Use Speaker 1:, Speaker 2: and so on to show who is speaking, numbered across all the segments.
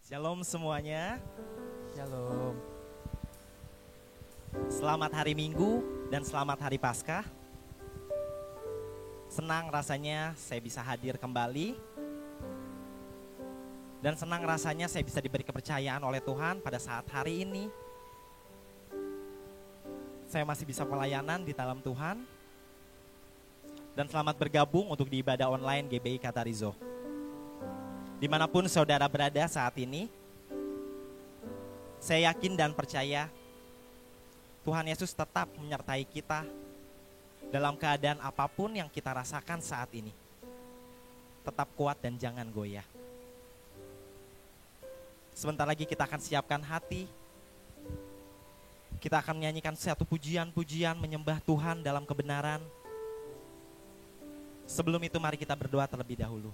Speaker 1: Shalom semuanya.
Speaker 2: Shalom.
Speaker 1: Selamat hari Minggu dan selamat hari Paskah. Senang rasanya saya bisa hadir kembali. Dan senang rasanya saya bisa diberi kepercayaan oleh Tuhan pada saat hari ini. Saya masih bisa pelayanan di dalam Tuhan. Dan selamat bergabung untuk di ibadah online GBI Katarizo. Dimanapun saudara berada saat ini, saya yakin dan percaya Tuhan Yesus tetap menyertai kita dalam keadaan apapun yang kita rasakan saat ini. Tetap kuat dan jangan goyah. Sebentar lagi kita akan siapkan hati. Kita akan menyanyikan satu pujian-pujian menyembah Tuhan dalam kebenaran. Sebelum itu mari kita berdoa terlebih dahulu.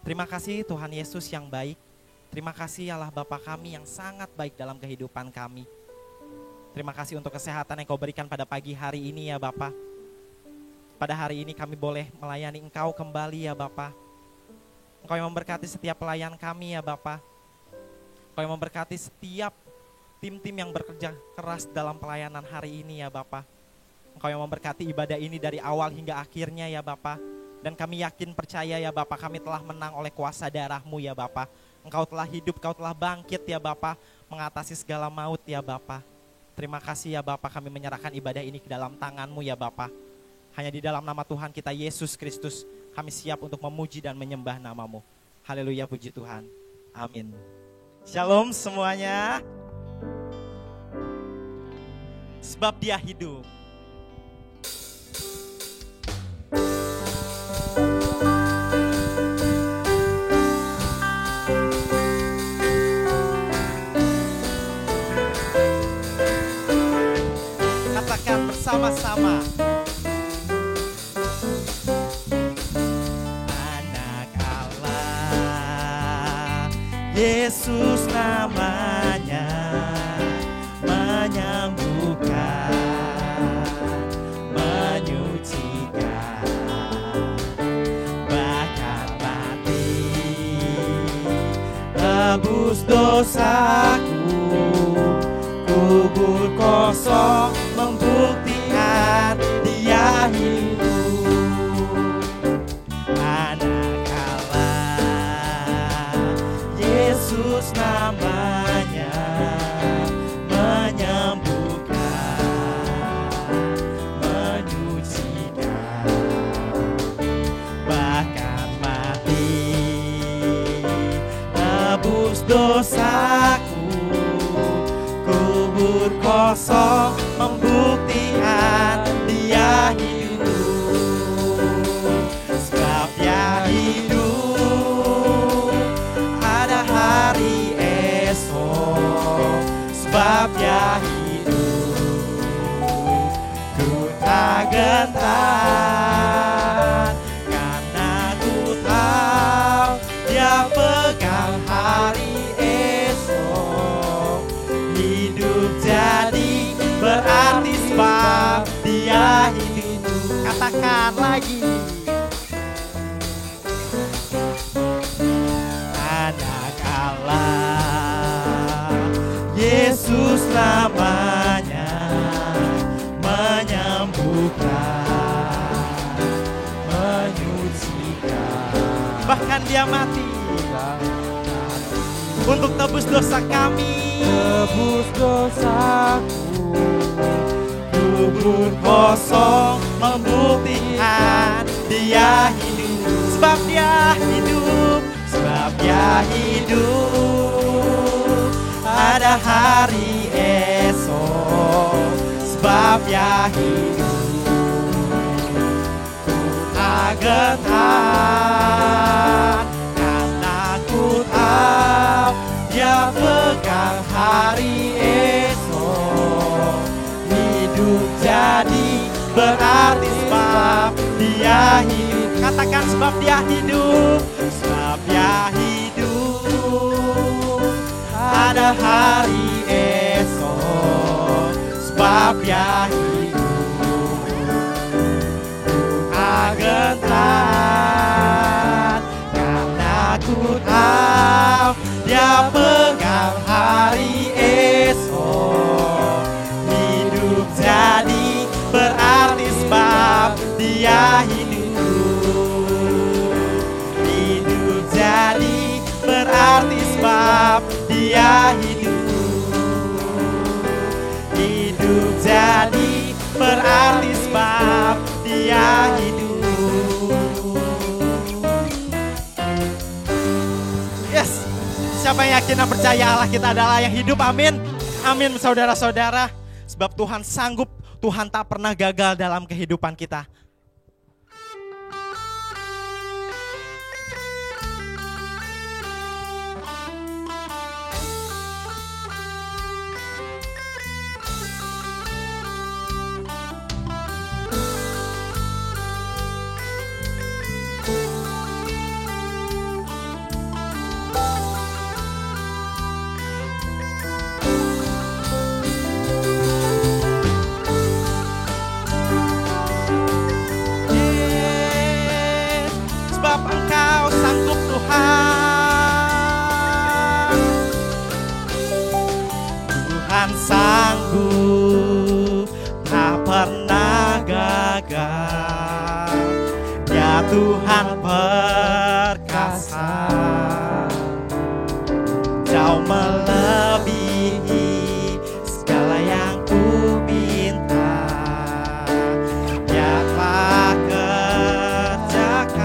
Speaker 1: Terima kasih Tuhan Yesus yang baik. Terima kasih Allah Bapa kami yang sangat baik dalam kehidupan kami. Terima kasih untuk kesehatan yang Kau berikan pada pagi hari ini ya Bapa. Pada hari ini kami boleh melayani Engkau kembali ya Bapa. Engkau yang memberkati setiap pelayan kami ya Bapa. Engkau yang memberkati setiap tim-tim yang bekerja keras dalam pelayanan hari ini ya Bapa. Engkau yang memberkati ibadah ini dari awal hingga akhirnya ya Bapa. Dan kami yakin percaya ya Bapa, kami telah menang oleh kuasa darah-Mu ya Bapa. Engkau telah hidup, Kau telah bangkit ya Bapa, mengatasi segala maut ya Bapa. Terima kasih ya Bapa, kami menyerahkan ibadah ini ke dalam tangan-Mu ya Bapa. Hanya di dalam nama Tuhan kita Yesus Kristus, kami siap untuk memuji dan menyembah nama-Mu. Haleluya, puji Tuhan. Amin. Shalom semuanya. Sebab Dia hidup. Sama-sama. Anak Allah, Yesus namanya, menyembuhkan, menyucikan, bahkan mati, tebus dosaku, kubur kosong membuktikan Dia hidup. Anak Allah, Yesus namanya, menyembuhkan, menyucikan, bahkan mati, tebus dosaku, kubur kosong membuktikan Dia hidup. Sebab Dia hidup, ada hari esok. Sebab Dia hidup, ku tak gentar, karena ku tahu Dia pegang hari esok. Hidup jadi berarti sebab Dia hidup. Katakan lagi. Anak Allah, Yesus namanya, menyembuhkan, menyucikan, bahkan Dia mati untuk tebus dosa kami, tebus dosaku, kubur kosong membuktikan Dia hidup. Sebab Dia hidup, sebab Dia hidup, ada hari esok. Sebab Dia hidup, ku tak gentar, karena ku tahu Dia pegang hari esok. Hidup jadi berarti sebab Dia hidup. Katakan sebab Dia hidup. Sebab Dia hidup, ada hari esok. Sebab Dia hidup, ku tak gentar, karena ku tahu Dia hidup. Hidup jadi berarti sebab Dia hidup. Yes, siapa yang yakin dan percaya Allah kita adalah yang hidup? Amin. Amin saudara-saudara. Sebab Tuhan sanggup, Tuhan tak pernah gagal dalam kehidupan kita. Tuhan sanggup, tak pernah gagal. Ya Tuhan perkasa, jauh melebihi segala yang ku minta. Dia telah kerjakan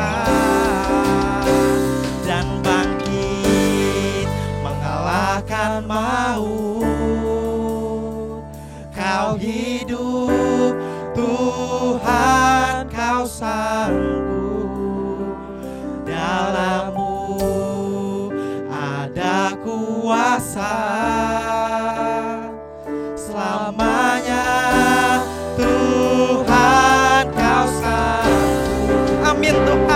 Speaker 1: dan bangkit mengalahkan maut. Kau hidup, Tuhan, Kau sanggup. Dalam-Mu ada kuasa. Selamanya Tuhan, Kau sanggup. Amin Tuhan.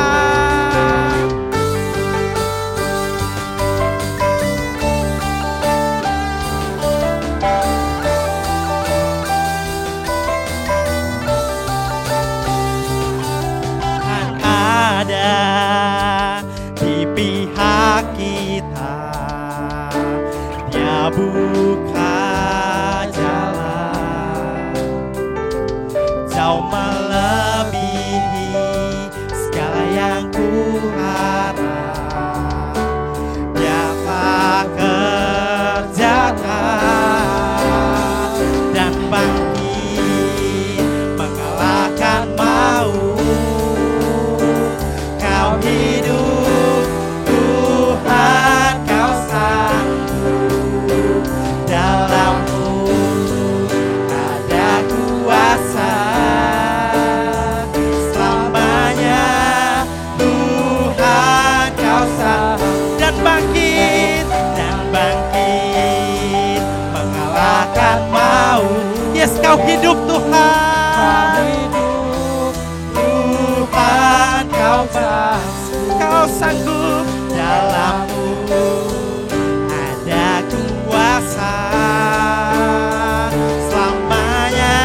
Speaker 1: Di pihak kita, Dia buka jalan, jauh melebihi segala yang ku harap. Dia telah kerjakan dan bangkit mengalahkan maut. Kau hidup, Tuhan, Kau sanggup. Dalam-Mu ada kuasa. Selamanya Tuhan, Kau sanggup. Dan bangkit mengalahkan maut. Yes, Kau hidup Tuhan. Kau sanggup. Dalam-Mu ada kuasa. Selamanya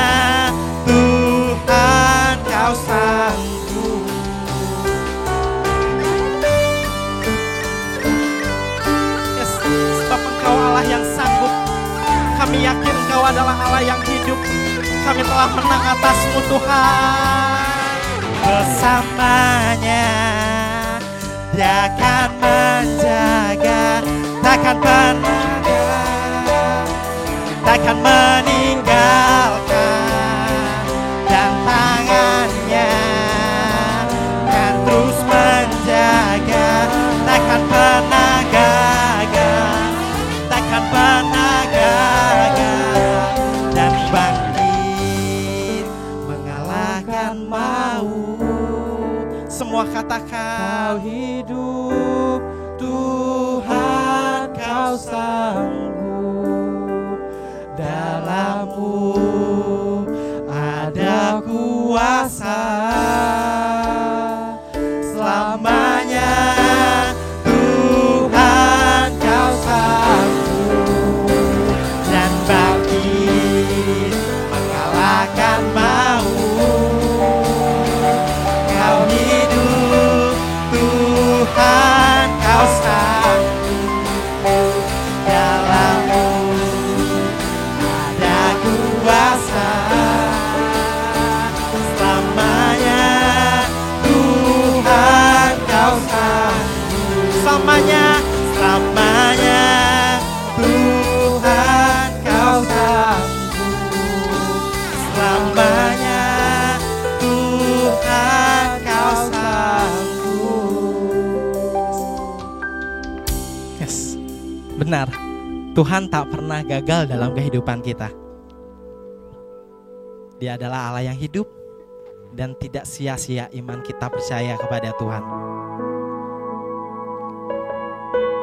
Speaker 1: Tuhan, Kau sanggup. Yes, sebab Engkau Allah yang sanggup. Kami yakin Engkau adalah Allah yang hidup. Kami telah menang atas-Mu Tuhan. Bersamanya Dia akan menjaga, takkan pernah, takkan meninggalkan. Dan tangannya akan terus menjaga, takkan pernah gagal, takkan pernah gagal. Dan bangkit mengalahkan maut. Semua katakan, Kau hidup, Tuhan, Kau sanggup. Dalam-Mu ada kuasa. Selamanya Tuhan, Kau sanggup. Dan bangkit mengalahkan maut. Kau hidup, Tuhan, Kau sanggup. Dalam-Mu ada kuasa. Selamanya Tuhan, Kau sanggup. Selamanya Tuhan kau sanggup selamanya. Tuhan kau sanggup. Yes, benar. Tuhan tak pernah gagal dalam kehidupan kita. Dia adalah Allah yang hidup dan tidak sia-sia iman kita percaya kepada Tuhan.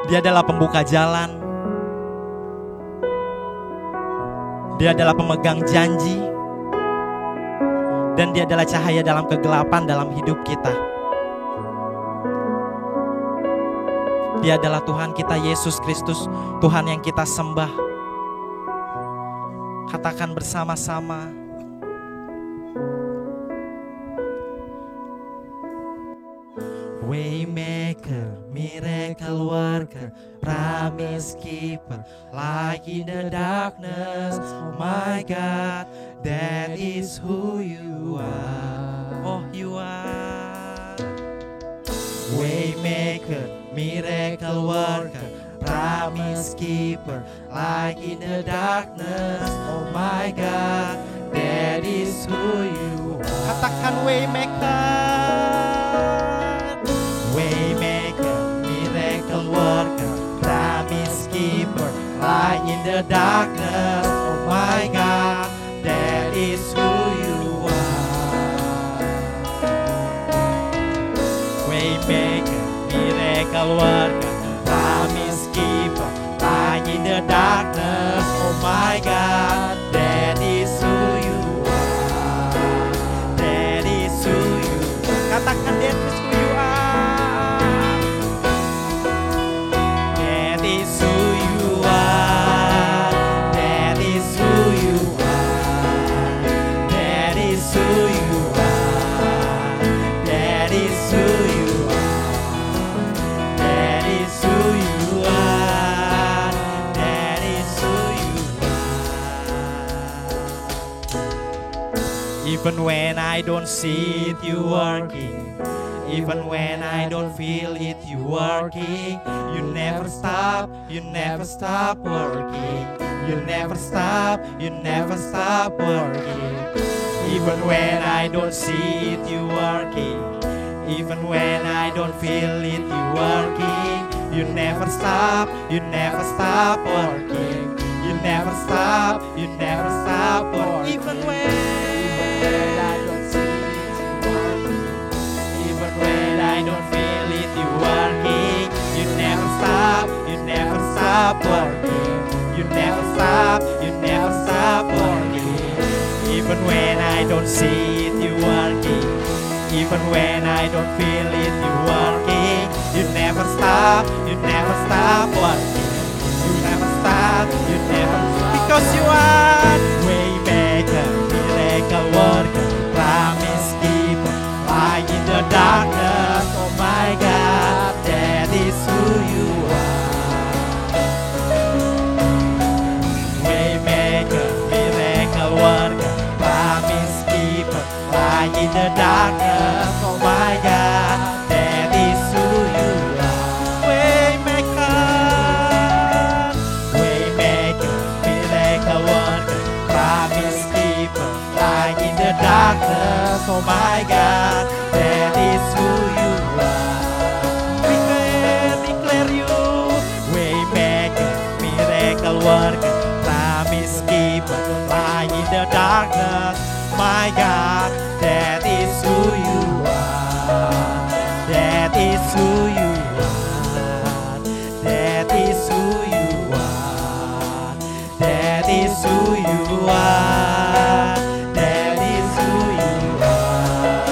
Speaker 1: Dia adalah pembuka jalan. Dia adalah pemegang janji. Dan dia adalah cahaya dalam kegelapan dalam hidup kita. Dia adalah Tuhan kita Yesus Kristus, Tuhan yang kita sembah. Katakan bersama-sama. Waymaker, miracle worker, promise keeper, light in the darkness. Oh my God, that is who you are. Oh, you are. Waymaker, miracle worker, promise keeper, light in the darkness. Oh my God, that is who you are. Katakan Waymaker. Waymaker, miracle worker, promise keeper, light in the darkness. Oh my God, that is who you are. Waymaker, miracle worker, promise keeper, light in the darkness. Oh my God, that is who you are. That is who you are. Katakan that is who you are. Even when I don't see it, you working. Even when I don't feel it, you working. You never stop working. You never stop working. Even when I don't see it, you working. Even when I don't feel it, you working. You never stop working. You never stop working. Even when I don't see it, you working. Even when I don't feel it, you working. You never stop working. You never stop working. Even when I don't see it, you working. Even when I don't feel it, you working. You never stop working. You never stop, because you are Waymaker, miracle worker, promise keeper, light in the darkness. Oh my God, that is who you are. Waymaker, miracle worker, promise keeper, light in the darkness. Oh my God, that is who you are. Waymaker, miracle worker, promise keeper, light in the darkness. Oh my God, that is who you are. Declare you. Waymaker, miracle worker, promise keeper, light in the darkness. My God, that is who you are. That is who you are. That is who you are. That is who you are. That is who you are.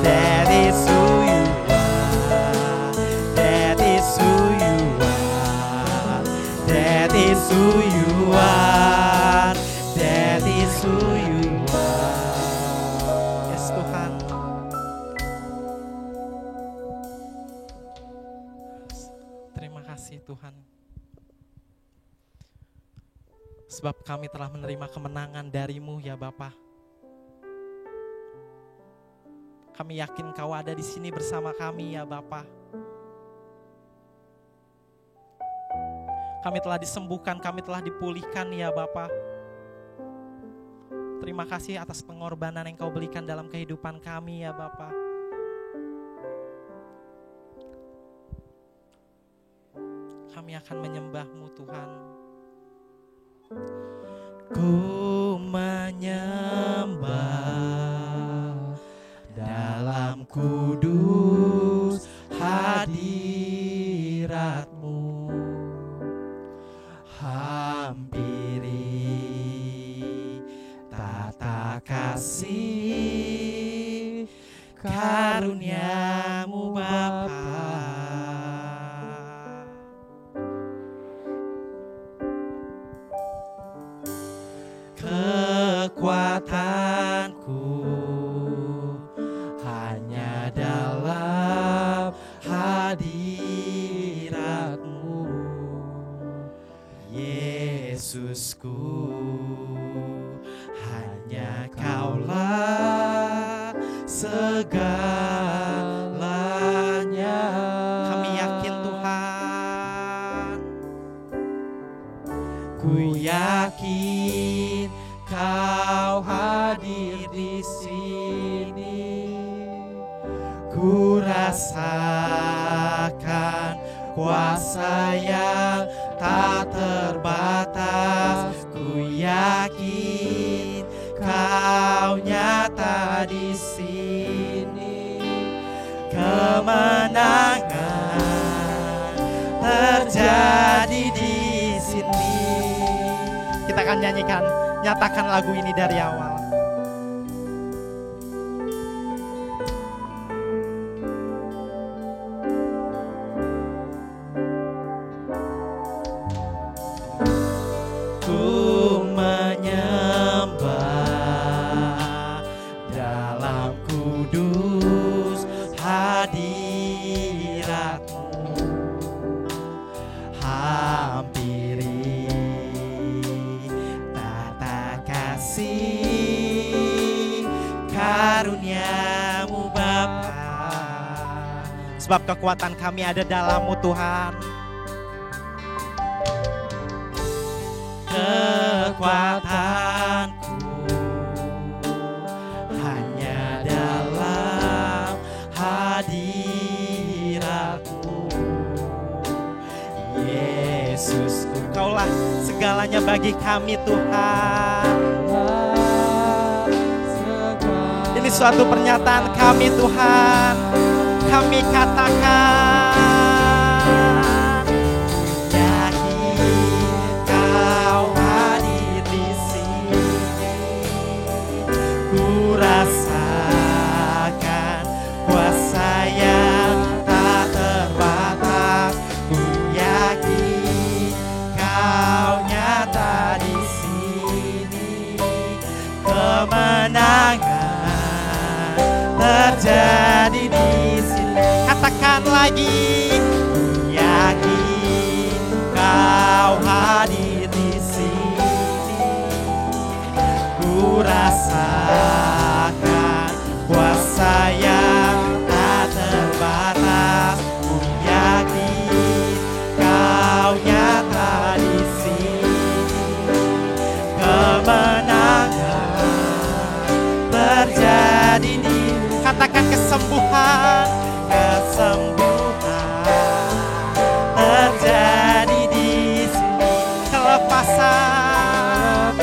Speaker 1: That is who you are. That is who you are. That is who you are. That is who you are. Yes, Tuhan. Terima kasih Tuhan. Sebab kami telah menerima kemenangan dari-Mu ya Bapa. Kami yakin Kau ada di sini bersama kami ya Bapa. Kami telah disembuhkan, kami telah dipulihkan ya Bapa. Terima kasih atas pengorbanan yang Kau berikan dalam kehidupan kami ya Bapa. Kami akan menyembah-Mu Tuhan. Ku menyembah dalam kudus hadirat-Mu. Hampiri tata kasih karunia-Mu Bapa. Kekuatanku hanya dalam hadirat-Mu, Yesusku. Hanya Kaulah segalanya. Kami yakin Tuhan, ku yakin Kau hadir di sini. Ku rasakan kuasa yang tak terbatas. Ku yakin Kau nyata di sini. Kemenangan terjadi di sini. Kita akan nyanyikan, nyatakan lagu ini dari awal. Ku menyembah dalam kudus hadirat-Mu. Hampiri tata kasih karunia-Mu Bapa. Sebab kekuatan kami ada dalam-Mu Tuhan. Kekuatanku hanya dalam hadirat-Mu, Yesusku. Kaulah segalanya bagi kami Tuhan. Ini suatu pernyataan kami Tuhan. Kami katakan, yakin Kau hadir di sini. Ku rasakan kuasa yang tak terbatas. Ku yakin Kau nyata di sini. Kemenangan terjadi di sini. Katakan lagi, ku yakin Kau hadir di sini. Ku rasakan kuasa yang tak terbatas. Ku yakin Kau nyata di sini. Kemenangan terjadi di. Katakan kesembuhan, kesembuhan terjadi di sini. Kelepasan,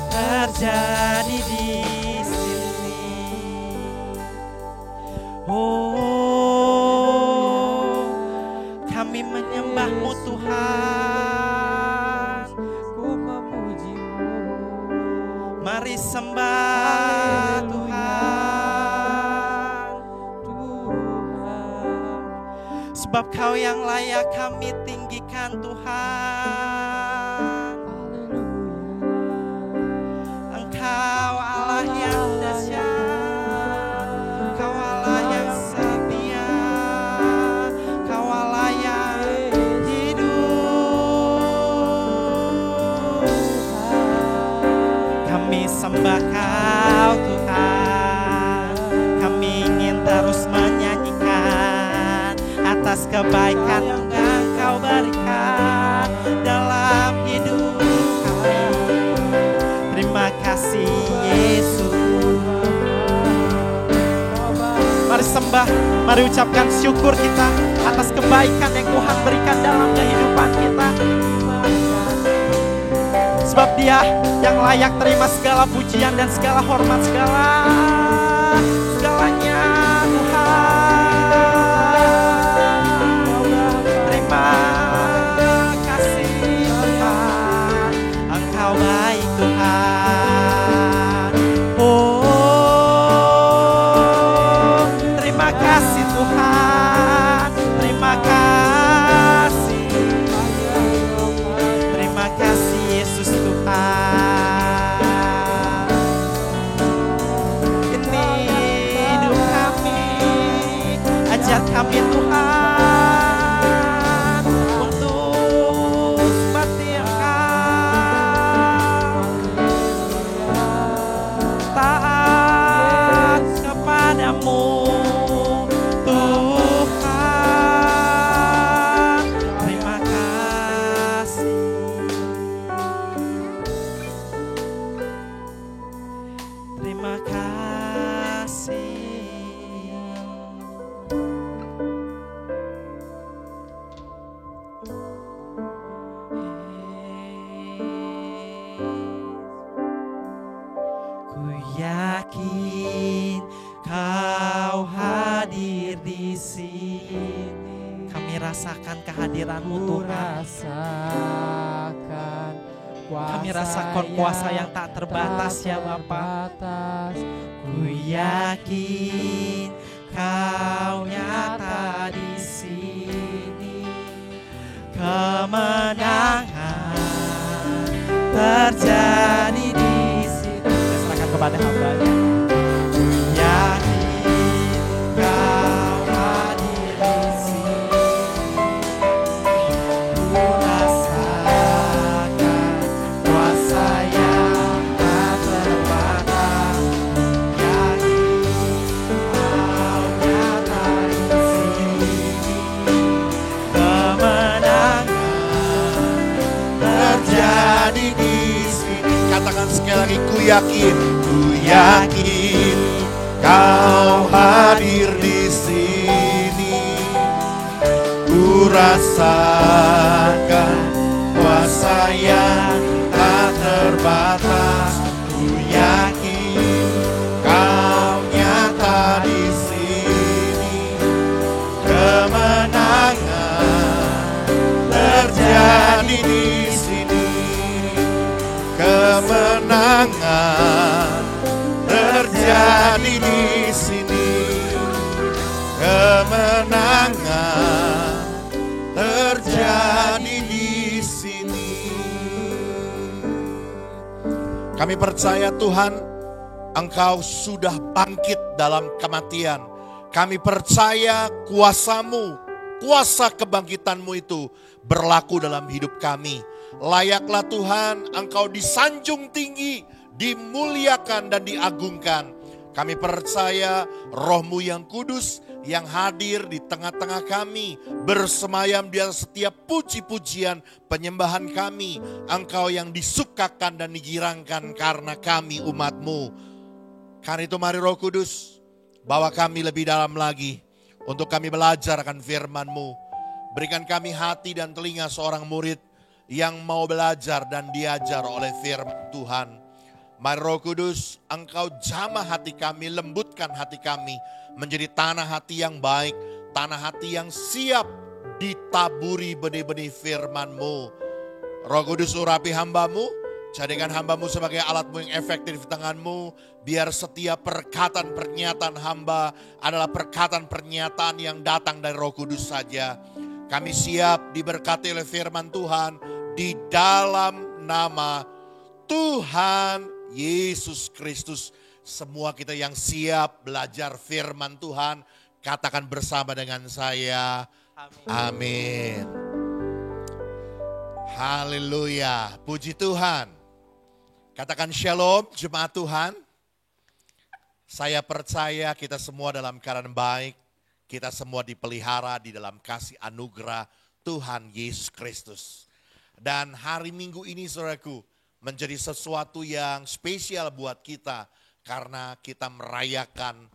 Speaker 1: terjadi di sini. Oh, kami menyembah-Mu Tuhan. Ku memuji-Mu. Mari sembah Tuhan. Sebab Kau yang layak kami tinggikan Tuhan. Engkau Allah yang dahsyat, Kau Allah yang setia, Kau Allah yang hidup. Kami sembah Kau Tuhan. Kami ingin terus menyanyikan kebaikan yang Engkau berikan dalam hidup kami. Terima kasih Yesus. Mari sembah, mari ucapkan syukur kita atas kebaikan yang Tuhan berikan dalam kehidupan kita. Sebab Dia yang layak terima segala pujian dan segala hormat, segalanya Tuhan. Terima kasih Tuhan, Engkau baik Tuhan. Oh, terima kasih Tuhan, terima kasih. Terima kasih Yesus Tuhan. Ini hidup kami, ajar kami Tuhan untuk seperti Engkau, taat kepadamu Tuhan. Terima kasih. Terima kasih. Ku yakin Kau hadir di sini. Kami rasakan kehadiran-Mu Tuhan. Kami rasakan kuasa yang tak terbatas ya Bapa. Ku yakin Kau nyata di sini. Kemenangan terjadi di sini. Kita serahkan kepada hamba-Nya. Ku yakin Kau hadir di sini. Ku rasakan kuasa yang tak terbatas. Yakin Kau nyata di sini. Kemenangan terjadi di sini.
Speaker 2: Katakan sekali lagi, ku yakin Kau hadir di sini. Ku rasakan kuasa yang tak terbatas. Ku yakin Kau nyata di sini. Kemenangan terjadi di sini. Kemenangan terjadi di sini. Kemenangan terjadi di sini. Kami percaya Tuhan, Engkau sudah bangkit dalam kematian. Kami percaya kuasa-Mu, kuasa kebangkitan-Mu itu berlaku dalam hidup kami. Layaklah Tuhan Engkau disanjung tinggi, dimuliakan dan diagungkan. Kami percaya Roh-Mu yang kudus yang hadir di tengah-tengah kami, bersemayam di atas setiap puji-pujian penyembahan kami. Engkau yang disukakan dan digirangkan karena kami umat-Mu. Karena itu mari Roh Kudus, bawa kami lebih dalam lagi untuk kami belajar akan firman-Mu. Berikan kami hati dan telinga seorang murid yang mau belajar dan diajar oleh firman Tuhan. Mari Roh Kudus, Engkau jamah hati kami, lembutkan hati kami menjadi tanah hati yang baik, tanah hati yang siap ditaburi benih-benih firman-Mu. Roh Kudus, urapi hamba-Mu, jadikan hamba-Mu sebagai alat-Mu yang efektif di tangan-Mu. Biar setiap perkataan pernyataan hamba adalah perkataan pernyataan yang datang dari Roh Kudus saja. Kami siap diberkati oleh firman Tuhan di dalam nama Tuhan Yesus Kristus. Semua kita yang siap belajar firman Tuhan, katakan bersama dengan saya, amin. Haleluya, puji Tuhan. Katakan shalom jemaat Tuhan. Saya percaya kita semua dalam keadaan baik. kita semua dipelihara di dalam kasih anugerah Tuhan Yesus Kristus. Dan hari Minggu ini saudaraku menjadi sesuatu yang spesial buat kita karena kita merayakan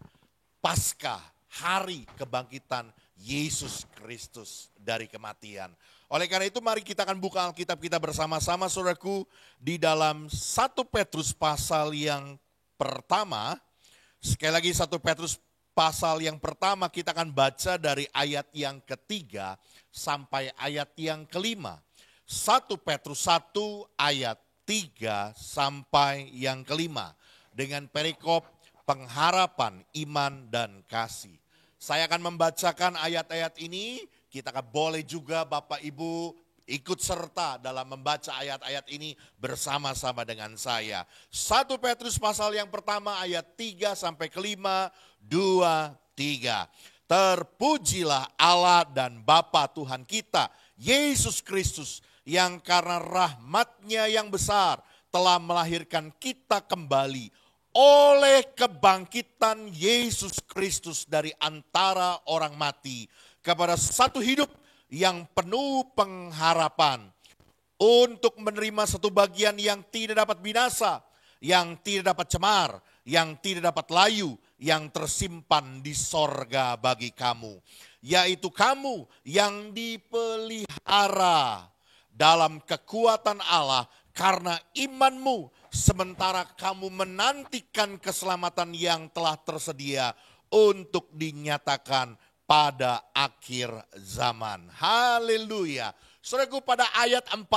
Speaker 2: Paskah, hari kebangkitan Yesus Kristus dari kematian. Oleh karena itu mari kita akan buka Alkitab kita bersama-sama saudaraku di dalam 1 Petrus pasal yang pertama. Sekali lagi 1 Petrus pasal yang pertama kita akan baca dari ayat yang ketiga sampai ayat yang kelima. 1 Petrus 1 ayat 3 sampai yang kelima. Dengan perikop pengharapan, iman, dan kasih. Saya akan membacakan ayat-ayat ini. Kita boleh juga Bapak Ibu ikut serta dalam membaca ayat-ayat ini bersama-sama dengan saya. 1 Petrus pasal yang pertama ayat 3 sampai kelima, 2, 3. Terpujilah Allah dan Bapa Tuhan kita, Yesus Kristus, yang karena rahmat-Nya yang besar telah melahirkan kita kembali oleh kebangkitan Yesus Kristus dari antara orang mati kepada satu hidup yang penuh pengharapan untuk menerima satu bagian yang tidak dapat binasa, yang tidak dapat cemar, yang tidak dapat layu, yang tersimpan di sorga bagi kamu, yaitu kamu yang dipelihara dalam kekuatan Allah karena imanmu, sementara kamu menantikan keselamatan yang telah tersedia untuk dinyatakan pada akhir zaman. Haleluya. Saudaraku, pada ayat 4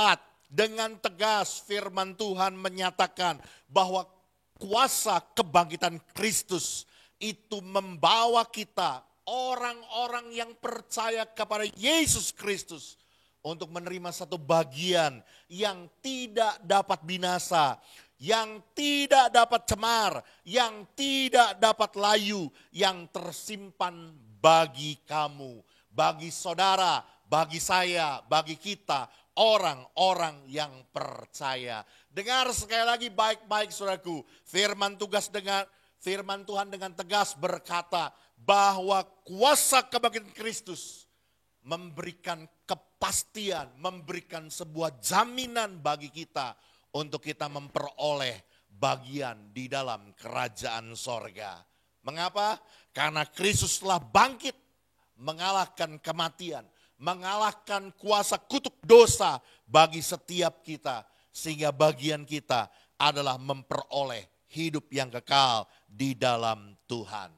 Speaker 2: dengan tegas firman Tuhan menyatakan bahwa kuasa kebangkitan Kristus itu membawa kita, orang-orang yang percaya kepada Yesus Kristus, untuk menerima satu bagian yang tidak dapat binasa, yang tidak dapat cemar, yang tidak dapat layu, yang tersimpan bagi kamu, bagi saudara, bagi saya, bagi kita, orang-orang yang percaya. Dengar sekali lagi baik-baik saudaraku, firman Tuhan dengan tegas berkata bahwa kuasa kebangkitan Kristus memberikan kepastian, memberikan sebuah jaminan bagi kita untuk kita memperoleh bagian di dalam kerajaan sorga. Mengapa? Karena Kristus telah bangkit, mengalahkan kematian, mengalahkan kuasa kutuk dosa bagi setiap kita. Sehingga bagian kita adalah memperoleh hidup yang kekal di dalam Tuhan.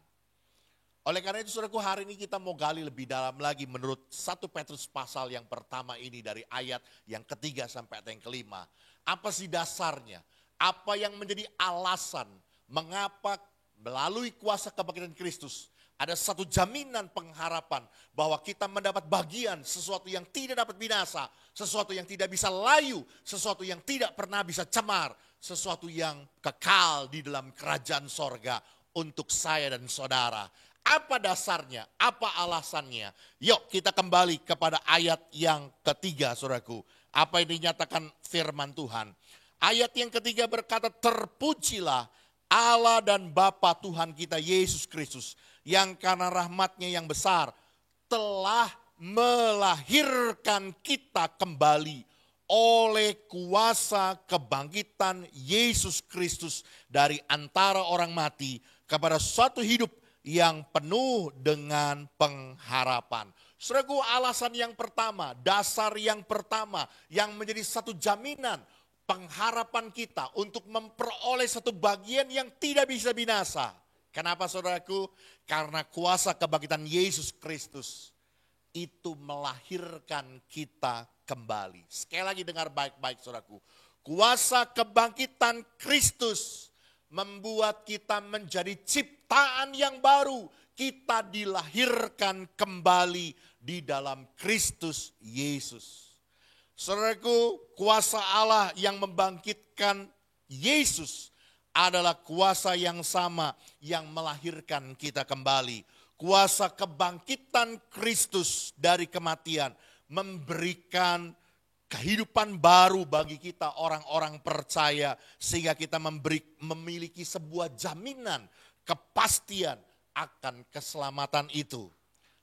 Speaker 2: Oleh karena itu saudaraku, hari ini kita mau gali lebih dalam lagi menurut 1 Petrus pasal yang pertama ini dari ayat yang ketiga sampai ayat yang kelima. Apa sih dasarnya? Apa yang menjadi alasan mengapa melalui kuasa kebangkitan Kristus ada satu jaminan pengharapan bahwa kita mendapat bagian sesuatu yang tidak dapat binasa, sesuatu yang tidak bisa layu, sesuatu yang tidak pernah bisa cemar, sesuatu yang kekal di dalam kerajaan sorga untuk saya dan saudara. Apa dasarnya? Apa alasannya? Yuk kita kembali kepada ayat yang ketiga saudaraku. Apa yang dinyatakan firman Tuhan. Ayat yang ketiga berkata, terpujilah Allah dan Bapa Tuhan kita Yesus Kristus, yang karena rahmat-Nya yang besar telah melahirkan kita kembali oleh kuasa kebangkitan Yesus Kristus dari antara orang mati kepada suatu hidup yang penuh dengan pengharapan. Saudaraku, alasan yang pertama, dasar yang pertama yang menjadi satu jaminan pengharapan kita untuk memperoleh satu bagian yang tidak bisa binasa. Kenapa saudaraku? Karena kuasa kebangkitan Yesus Kristus itu melahirkan kita kembali. Sekali lagi dengar baik-baik saudaraku. Kuasa kebangkitan Kristus membuat kita menjadi ciptaan yang baru. Kita dilahirkan kembali di dalam Kristus Yesus. Saudaraku, kuasa Allah yang membangkitkan Yesus adalah kuasa yang sama yang melahirkan kita kembali. Kuasa kebangkitan Kristus dari kematian memberikan kehidupan baru bagi kita orang-orang percaya, sehingga kita memiliki sebuah jaminan, kepastian akan keselamatan itu.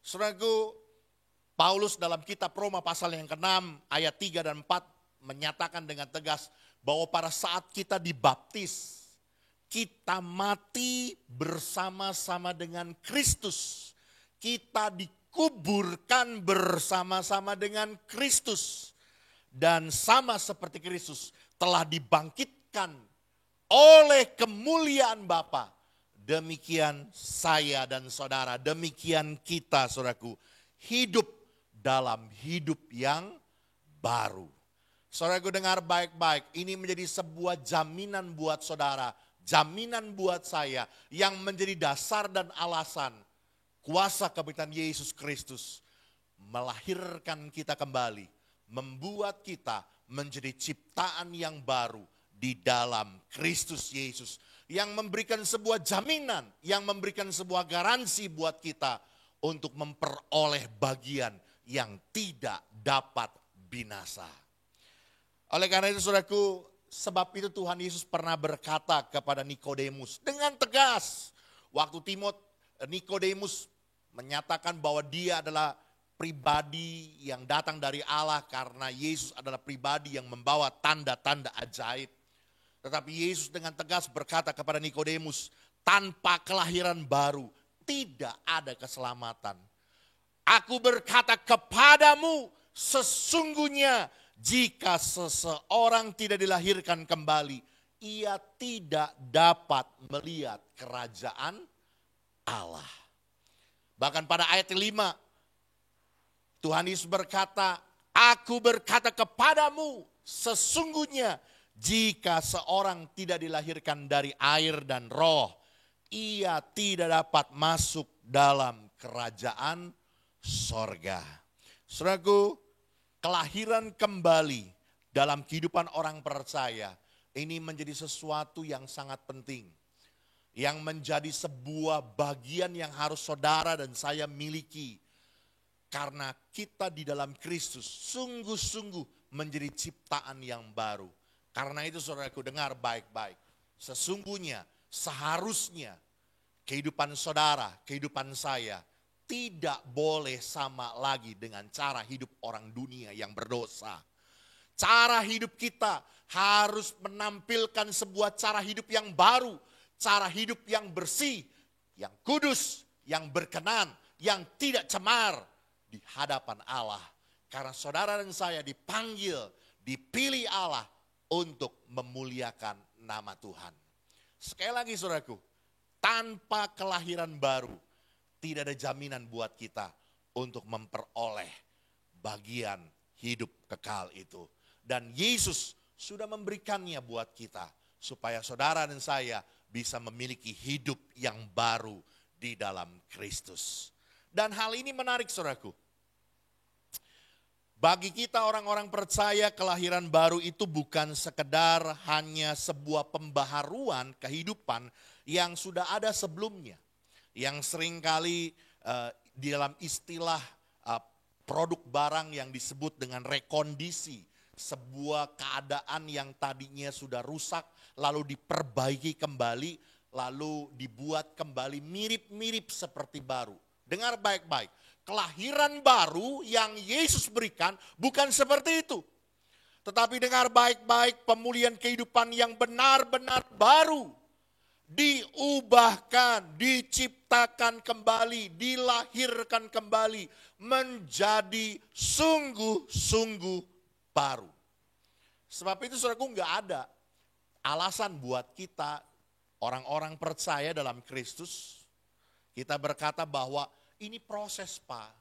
Speaker 2: Saudaraku, Paulus dalam kitab Roma pasal yang ke-6 ayat 3 dan 4 menyatakan dengan tegas bahwa pada saat kita dibaptis, kita mati bersama-sama dengan Kristus. Kita dikuburkan bersama-sama dengan Kristus. Dan sama seperti Kristus telah dibangkitkan oleh kemuliaan Bapa. Demikian saya dan saudara, demikian kita saudaraku, hidup dalam hidup yang baru. Saudaraku dengar baik-baik, ini menjadi sebuah jaminan buat saudara, jaminan buat saya yang menjadi dasar dan alasan kuasa kebangkitan Yesus Kristus melahirkan kita kembali, membuat kita menjadi ciptaan yang baru di dalam Kristus Yesus. Yang memberikan sebuah jaminan, yang memberikan sebuah garansi buat kita untuk memperoleh bagian yang tidak dapat binasa. Oleh karena itu saudaraku, sebab itu Tuhan Yesus pernah berkata kepada Nikodemus dengan tegas. Waktu Nikodemus menyatakan bahwa dia adalah pribadi yang datang dari Allah karena Yesus adalah pribadi yang membawa tanda-tanda ajaib. Tetapi Yesus dengan tegas berkata kepada Nikodemus, tanpa kelahiran baru tidak ada keselamatan. Aku berkata kepadamu, sesungguhnya jika seseorang tidak dilahirkan kembali, ia tidak dapat melihat kerajaan Allah. Bahkan pada ayat 5, Tuhan Yesus berkata, aku berkata kepadamu, sesungguhnya jika seorang tidak dilahirkan dari air dan roh, ia tidak dapat masuk dalam kerajaan sorga. Saudaraku, kelahiran kembali dalam kehidupan orang percaya, ini menjadi sesuatu yang sangat penting. Yang menjadi sebuah bagian yang harus saudara dan saya miliki. Karena kita di dalam Kristus sungguh-sungguh menjadi ciptaan yang baru. Karena itu saudaraku dengar baik-baik. Sesungguhnya, seharusnya kehidupan saudara, kehidupan saya tidak boleh sama lagi dengan cara hidup orang dunia yang berdosa. Cara hidup kita harus menampilkan sebuah cara hidup yang baru. Cara hidup yang bersih, yang kudus, yang berkenan, yang tidak cemar di hadapan Allah. Karena saudara dan saya dipanggil, dipilih Allah untuk memuliakan nama Tuhan. Sekali lagi saudaraku, tanpa kelahiran baru, tidak ada jaminan buat kita untuk memperoleh bagian hidup kekal itu. Dan Yesus sudah memberikannya buat kita, supaya saudara dan saya bisa memiliki hidup yang baru di dalam Kristus. Dan hal ini menarik saudaraku. Bagi kita orang-orang percaya, kelahiran baru itu bukan sekedar hanya sebuah pembaharuan kehidupan yang sudah ada sebelumnya. Yang seringkali di dalam istilah produk barang yang disebut dengan rekondisi. Sebuah keadaan yang tadinya sudah rusak lalu diperbaiki kembali, lalu dibuat kembali mirip-mirip seperti baru. Dengar baik-baik. Kelahiran baru yang Yesus berikan bukan seperti itu. Tetapi dengar baik-baik, pemulihan kehidupan yang benar-benar baru. Diubahkan, diciptakan kembali, dilahirkan kembali. Menjadi sungguh-sungguh baru. Sebab itu saudaraku enggak ada alasan buat kita orang-orang percaya dalam Kristus. Kita berkata bahwa ini proses Pak.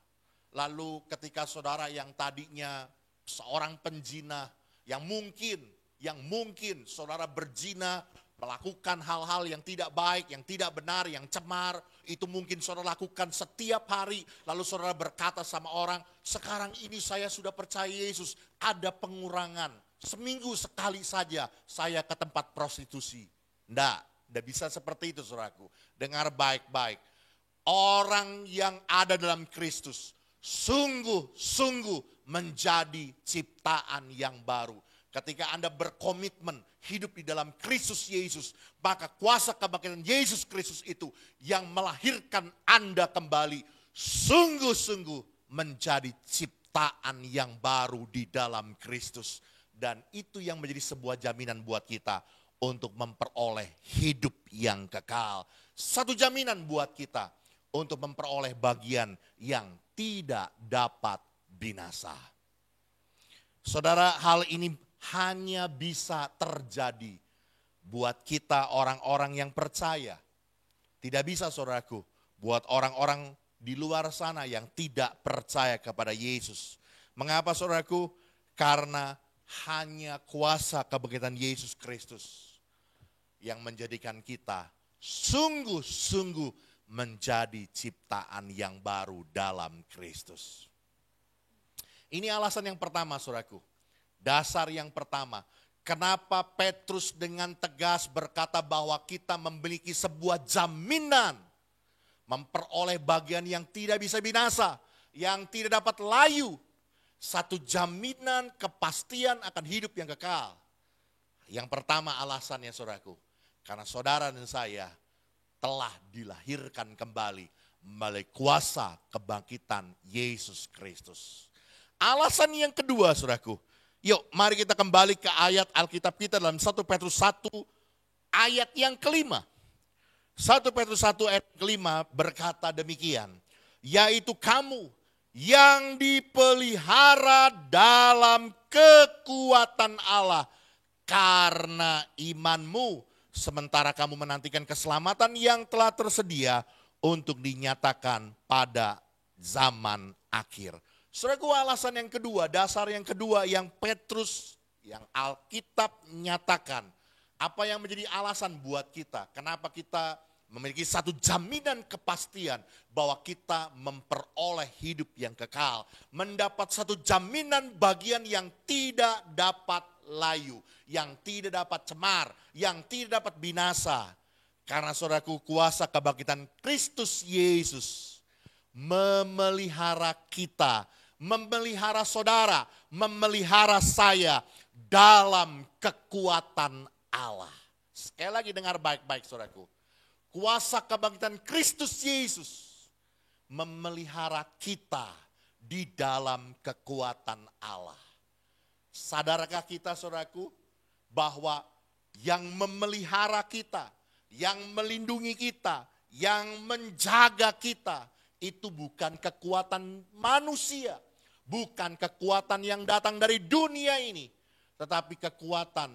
Speaker 2: Lalu ketika saudara yang tadinya seorang penjina, yang mungkin saudara berzina, melakukan hal-hal yang tidak baik, yang tidak benar, yang cemar, itu mungkin saudara lakukan setiap hari. Lalu saudara berkata sama orang, sekarang ini saya sudah percaya Yesus, ada pengurangan. Seminggu sekali saja saya ke tempat prostitusi. Tidak bisa seperti itu saudaraku. Dengar baik-baik. Orang yang ada dalam Kristus sungguh-sungguh menjadi ciptaan yang baru. Ketika Anda berkomitmen hidup di dalam Kristus Yesus, maka kuasa kebangkitan Yesus Kristus itu yang melahirkan Anda kembali sungguh-sungguh menjadi ciptaan yang baru di dalam Kristus. Dan itu yang menjadi sebuah jaminan buat kita untuk memperoleh hidup yang kekal. Satu jaminan buat kita untuk memperoleh bagian yang tidak dapat binasa. Saudara, hal ini hanya bisa terjadi buat kita orang-orang yang percaya. Tidak bisa, saudaraku, buat orang-orang di luar sana yang tidak percaya kepada Yesus. Mengapa, saudaraku? Karena hanya kuasa kebangkitan Yesus Kristus yang menjadikan kita sungguh-sungguh menjadi ciptaan yang baru dalam Kristus. Ini alasan yang pertama, saudaraku. Dasar yang pertama. Kenapa Petrus dengan tegas berkata bahwa kita memiliki sebuah jaminan memperoleh bagian yang tidak bisa binasa, yang tidak dapat layu. Satu jaminan kepastian akan hidup yang kekal. Yang pertama alasannya, saudaraku, karena saudara dan saya telah dilahirkan kembali melalui kuasa kebangkitan Yesus Kristus. Alasan yang kedua, saudaraku, yuk mari kita kembali ke ayat Alkitab kita dalam 1 Petrus 1 ayat yang kelima. 1 Petrus 1 ayat kelima berkata demikian, yaitu kamu yang dipelihara dalam kekuatan Allah karena imanmu, sementara kamu menantikan keselamatan yang telah tersedia untuk dinyatakan pada zaman akhir. Saudaraku, alasan yang kedua, dasar yang kedua yang Petrus, yang Alkitab nyatakan. Apa yang menjadi alasan buat kita? Kenapa kita memiliki satu jaminan kepastian bahwa kita memperoleh hidup yang kekal. Mendapat satu jaminan bagian yang tidak dapat layu, yang tidak dapat cemar, yang tidak dapat binasa. Karena saudaraku, kuasa kebangkitan Kristus Yesus memelihara kita, memelihara saudara, memelihara saya dalam kekuatan Allah. Sekali lagi dengar baik-baik, saudaraku. Kuasa kebangkitan Kristus Yesus memelihara kita di dalam kekuatan Allah. Sadarkah kita, saudaraku, bahwa yang memelihara kita, yang melindungi kita, yang menjaga kita, itu bukan kekuatan manusia, bukan kekuatan yang datang dari dunia ini, tetapi kekuatan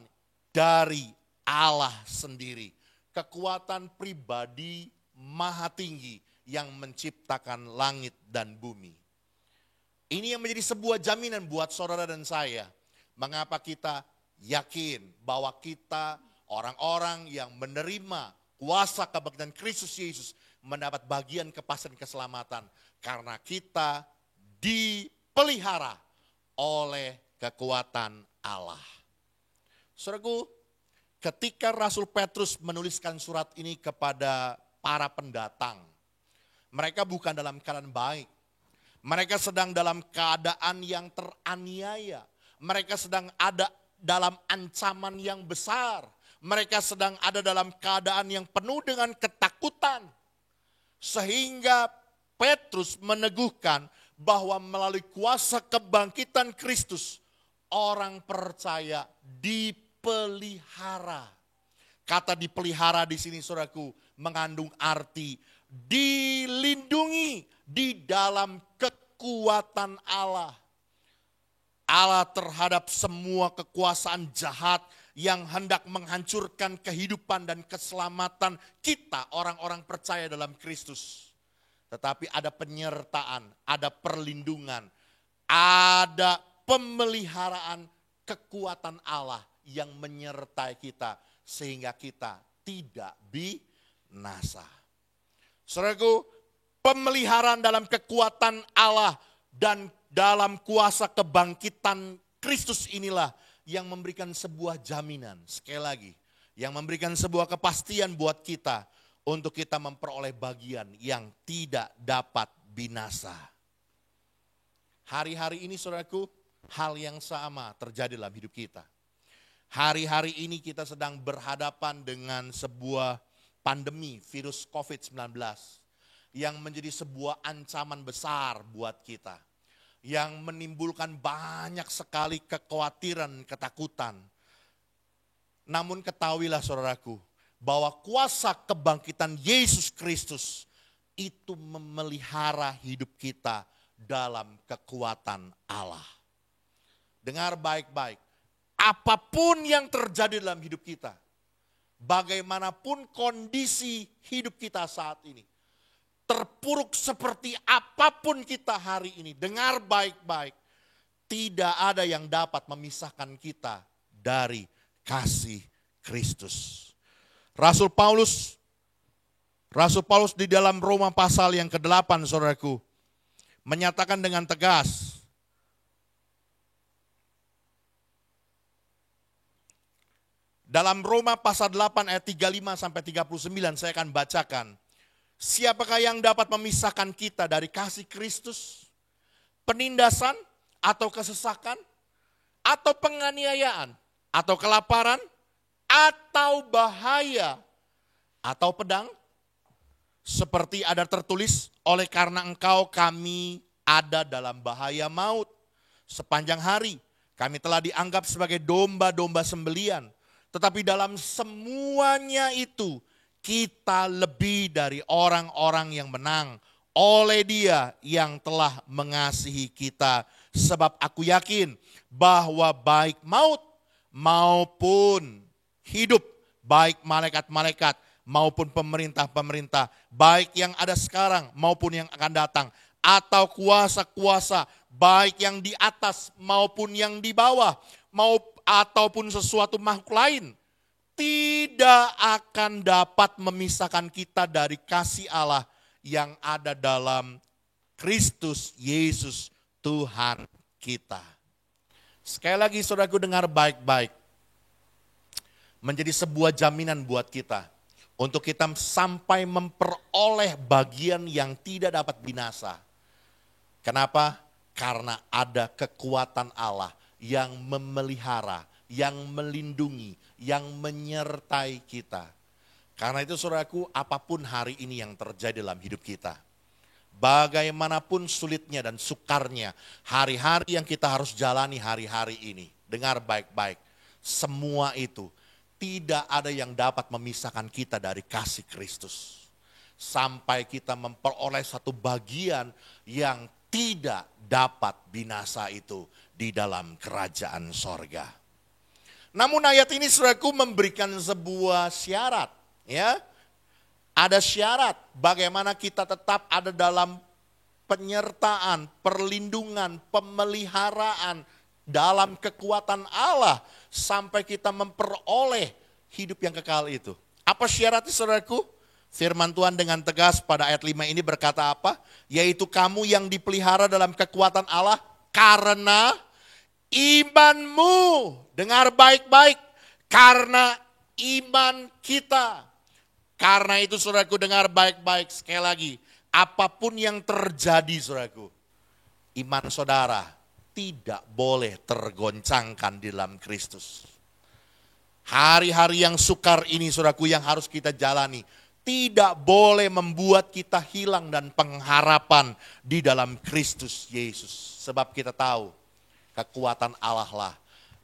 Speaker 2: dari Allah sendiri. Kekuatan pribadi maha tinggi yang menciptakan langit dan bumi. Ini yang menjadi sebuah jaminan buat saudara dan saya. Mengapa kita yakin bahwa kita orang-orang yang menerima kuasa kebangkitan Kristus Yesus mendapat bagian kepastian keselamatan. Karena kita dipelihara oleh kekuatan Allah. Saudaraku, ketika Rasul Petrus menuliskan surat ini kepada para pendatang, mereka bukan dalam keadaan baik. Mereka sedang dalam keadaan yang teraniaya. Mereka sedang ada dalam ancaman yang besar. Mereka sedang ada dalam keadaan yang penuh dengan ketakutan. Sehingga Petrus meneguhkan bahwa melalui kuasa kebangkitan Kristus, orang percaya dipelihara. Kata dipelihara di sini, saudaraku, mengandung arti dilindungi di dalam kekuatan Allah. Allah terhadap semua kekuasaan jahat yang hendak menghancurkan kehidupan dan keselamatan kita orang-orang percaya dalam Kristus. Tetapi ada penyertaan, ada perlindungan, ada pemeliharaan kekuatan Allah yang menyertai kita sehingga kita tidak binasa. Saudaraku, pemeliharaan dalam kekuatan Allah dan dalam kuasa kebangkitan Kristus inilah yang memberikan sebuah jaminan, sekali lagi, yang memberikan sebuah kepastian buat kita untuk kita memperoleh bagian yang tidak dapat binasa. Hari-hari ini, saudaraku, hal yang sama terjadi dalam hidup kita. Hari-hari ini kita sedang berhadapan dengan sebuah pandemi virus COVID-19 yang menjadi sebuah ancaman besar buat kita. Yang menimbulkan banyak sekali kekhawatiran, ketakutan. Namun ketahuilah saudaraku, bahwa kuasa kebangkitan Yesus Kristus itu memelihara hidup kita dalam kekuatan Allah. Dengar baik-baik, apapun yang terjadi dalam hidup kita, bagaimanapun kondisi hidup kita saat ini, terpuruk seperti apapun kita hari ini, dengar baik-baik, tidak ada yang dapat memisahkan kita dari kasih Kristus. Rasul Paulus di dalam Roma pasal yang ke-8 saudaraku, menyatakan dengan tegas, dalam Roma pasal 8 ayat 35 sampai 39 saya akan bacakan. Siapakah yang dapat memisahkan kita dari kasih Kristus? Penindasan atau kesesakan? Atau penganiayaan? Atau kelaparan? Atau bahaya? Atau pedang? Seperti ada tertulis, oleh karena engkau kami ada dalam bahaya maut. Sepanjang hari kami telah dianggap sebagai domba-domba sembelian. Tetapi dalam semuanya itu kita lebih dari orang-orang yang menang oleh Dia yang telah mengasihi kita. Sebab aku yakin bahwa baik maut maupun hidup, baik malaikat-malaikat maupun pemerintah-pemerintah, baik yang ada sekarang maupun yang akan datang, atau kuasa-kuasa, baik yang di atas maupun yang di bawah, ataupun sesuatu makhluk lain, tidak akan dapat memisahkan kita dari kasih Allah yang ada dalam Kristus Yesus Tuhan kita. Sekali lagi saudaraku, dengar baik-baik. Menjadi sebuah jaminan buat kita, untuk kita sampai memperoleh bagian yang tidak dapat binasa. Kenapa? Karena ada kekuatan Allah yang memelihara, yang melindungi, yang menyertai kita. Karena itu saudaraku, apapun hari ini yang terjadi dalam hidup kita, bagaimanapun sulitnya dan sukarnya hari-hari yang kita harus jalani hari-hari ini, dengar baik-baik, semua itu tidak ada yang dapat memisahkan kita dari kasih Kristus. Sampai kita memperoleh satu bagian yang tidak dapat binasa itu di dalam kerajaan sorga. Namun ayat ini saudaraku memberikan sebuah syarat. Ya, ada syarat bagaimana kita tetap ada dalam penyertaan, perlindungan, pemeliharaan dalam kekuatan Allah sampai kita memperoleh hidup yang kekal itu. Apa syaratnya saudaraku? Firman Tuhan dengan tegas pada ayat 5 ini berkata apa? Yaitu kamu yang dipelihara dalam kekuatan Allah karena imanmu. Dengar baik-baik, karena iman kita. Karena itu saudaraku, dengar baik-baik sekali lagi. Apapun yang terjadi saudaraku, iman saudara tidak boleh tergoncangkan di dalam Kristus. Hari-hari yang sukar ini saudaraku yang harus kita jalani, tidak boleh membuat kita hilang dan pengharapan di dalam Kristus Yesus. Sebab kita tahu kekuatan Allah lah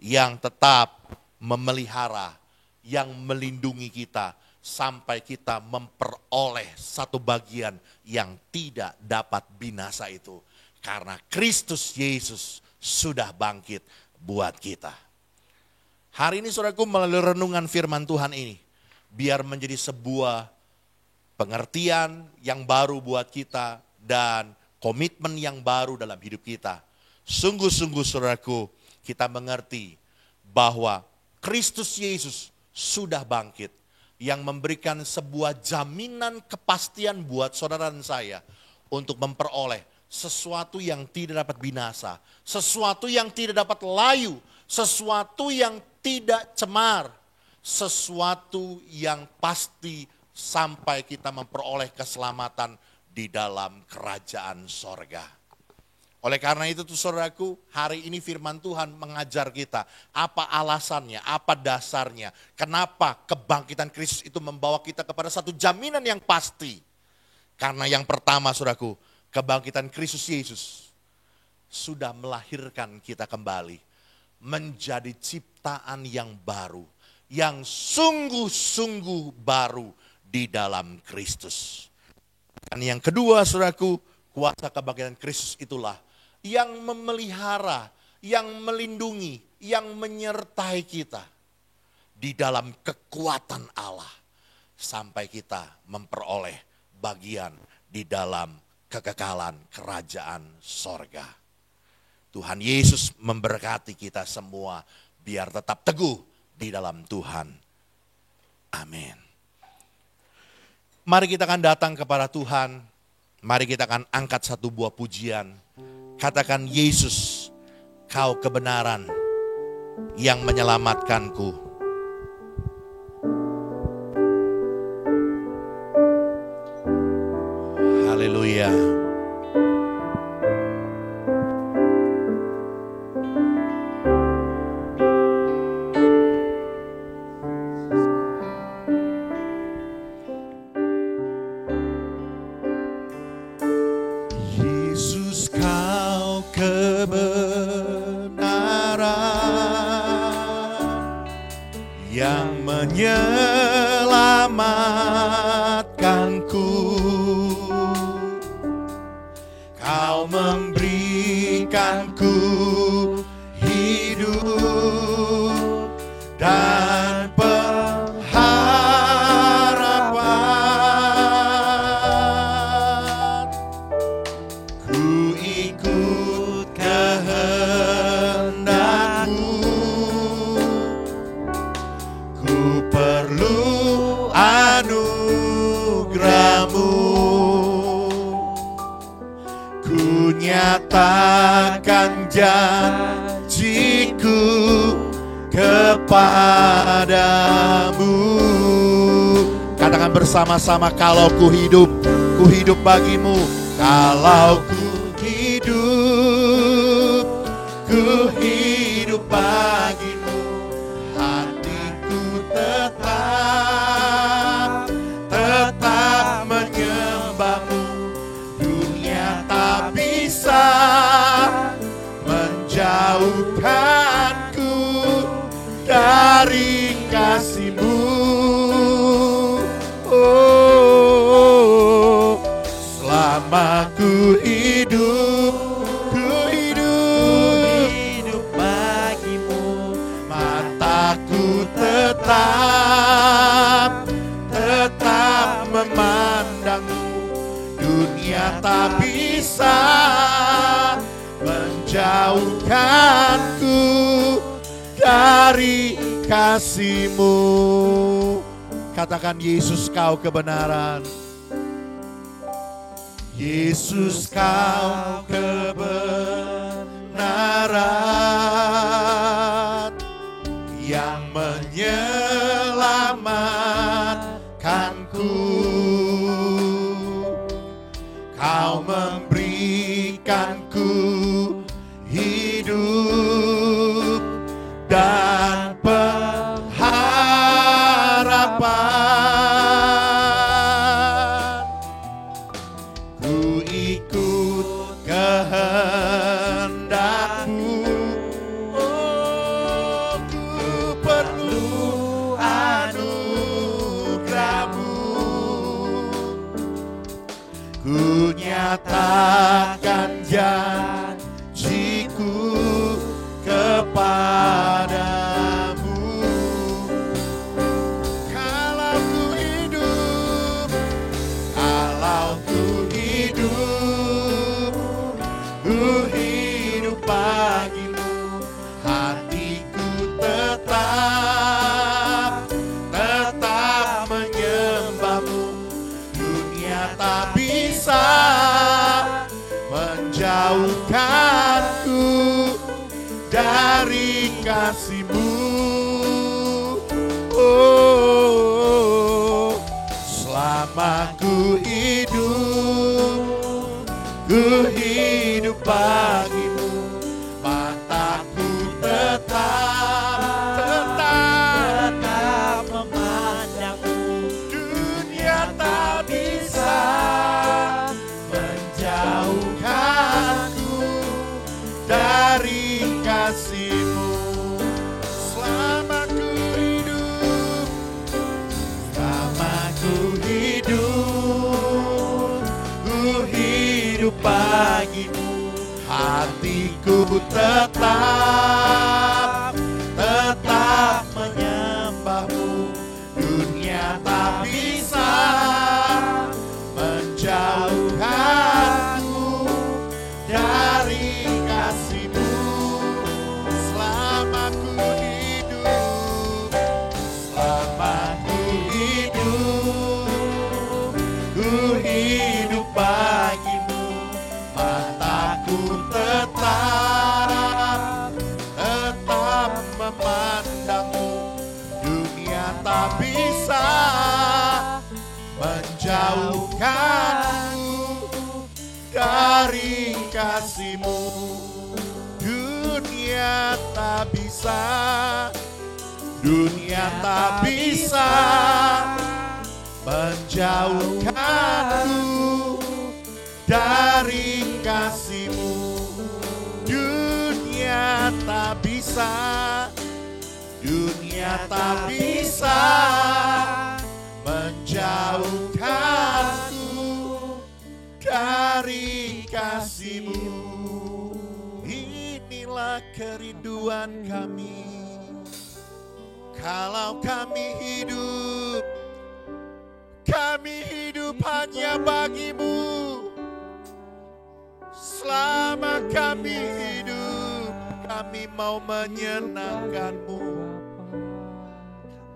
Speaker 2: yang tetap memelihara, yang melindungi kita, sampai kita memperoleh satu bagian yang tidak dapat binasa itu. Karena Kristus Yesus sudah bangkit buat kita. Hari ini saudaraku, melalui renungan firman Tuhan ini, biar menjadi sebuah pengertian yang baru buat kita dan komitmen yang baru dalam hidup kita. Sungguh-sungguh saudaraku, kita mengerti bahwa Kristus Yesus sudah bangkit, yang memberikan sebuah jaminan kepastian buat saudara dan saya untuk memperoleh sesuatu yang tidak dapat binasa, sesuatu yang tidak dapat layu, sesuatu yang tidak cemar, sesuatu yang pasti sampai kita memperoleh keselamatan di dalam kerajaan sorga. Oleh karena itu tuh saudaraku, hari ini firman Tuhan mengajar kita apa alasannya, apa dasarnya, kenapa kebangkitan Kristus itu membawa kita kepada satu jaminan yang pasti. Karena yang pertama saudaraku, kebangkitan Kristus Yesus sudah melahirkan kita kembali menjadi ciptaan yang baru, yang sungguh-sungguh baru di dalam Kristus. Dan yang kedua saudaraku, kuasa kebangkitan Kristus itulah yang memelihara, yang melindungi, yang menyertai kita di dalam kekuatan Allah sampai kita memperoleh bagian di dalam kekekalan kerajaan sorga. Tuhan Yesus memberkati kita semua biar tetap teguh di dalam Tuhan. Amin. Mari kita akan datang kepada Tuhan. Mari kita akan angkat satu buah pujian. Katakan, Yesus, Kau kebenaran yang menyelamatkanku. Haleluya. Yesus, Kau kebenaran yang menyelamatkanku. Kau memberikanku hidup dan pengharapan. Ku ikut kehendak-Mu, ku perlu anugerah-Mu. Ku nyatakan janjiku kepadamu. Katakan bersama-sama, kalau ku hidup bagimu. Kalau ku hidup bagimu. Hatiku tetap menyembah-Mu. Dunia tak bisa menjauhkanku dari kasih-Mu. Oh, selama ku hidup bagimu. Mataku tetap memandang-Mu. Dunia tak bisa menjauhkanku dari kasih-Mu. Katakan, Yesus, Kau kebenaran. Yesus, Kau kebenaran yang menyelamatkanku. Kau memberikanku hidup dan pengharapan. Ku ikut kehendak-Mu. Oh, ku perlu anugerah-Mu. Ku nyatakan janjiku kepadamu. Kalau ku hidup bagimu. Hatiku tetap menyembah-Mu. Dunia tak bisa menjauhkanku dari kasih-Mu. Oh, selama ku hidup bagimu. Mataku tetap memandang-Mu. Dunia tak bisa kasih-Mu. Selama ku hidup, ku hidup bagimu. Hatiku tetap menyembah-Mu. Dunia tak bisa menjauhkanku dari kasih-Mu. Selama ku hidup, ku hidup bagimu. Mataku tetap memandang-Mu. Dunia tak bisa menjauhkanku dari kasih-Mu. Dunia tak bisa menjauhkanku dari kasih-Mu. Dunia tak bisa menjauhkanku dari kasih-Mu. Inilah kerinduan kami. Kalau kami hidup hanya bagi-Mu. Selama kami hidup, kami mau menyenangkan-Mu.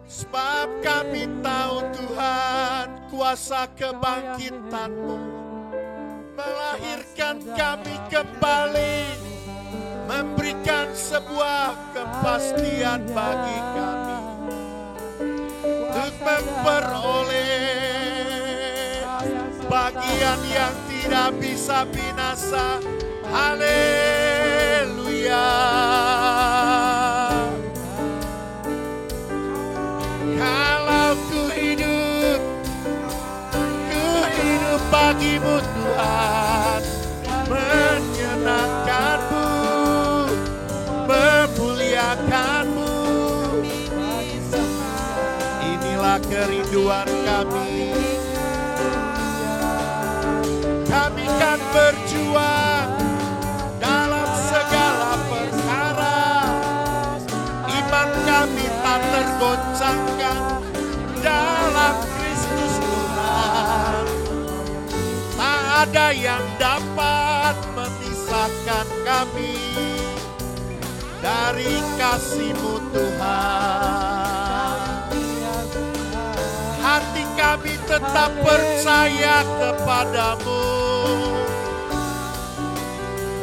Speaker 2: Sebab kami tahu Tuhan, kuasa kebangkitan-Mu melahirkan kami kembali, memberikan sebuah kepastian bagi kami untuk memperoleh bagian yang tidak bisa binasa. Haleluya. Kalau ku hidup bagi-Mu Tuhan, menyenangkan-Mu, memuliakan-Mu. Inilah kerinduan kami. Kami kan berjuang dalam segala perkara. Iman kami tak tergoncangkan dalam Kristus Tuhan. Tak ada yang dapat memisahkan kami dari kasih-Mu Tuhan. Hati kami tetap percaya kepada-Mu.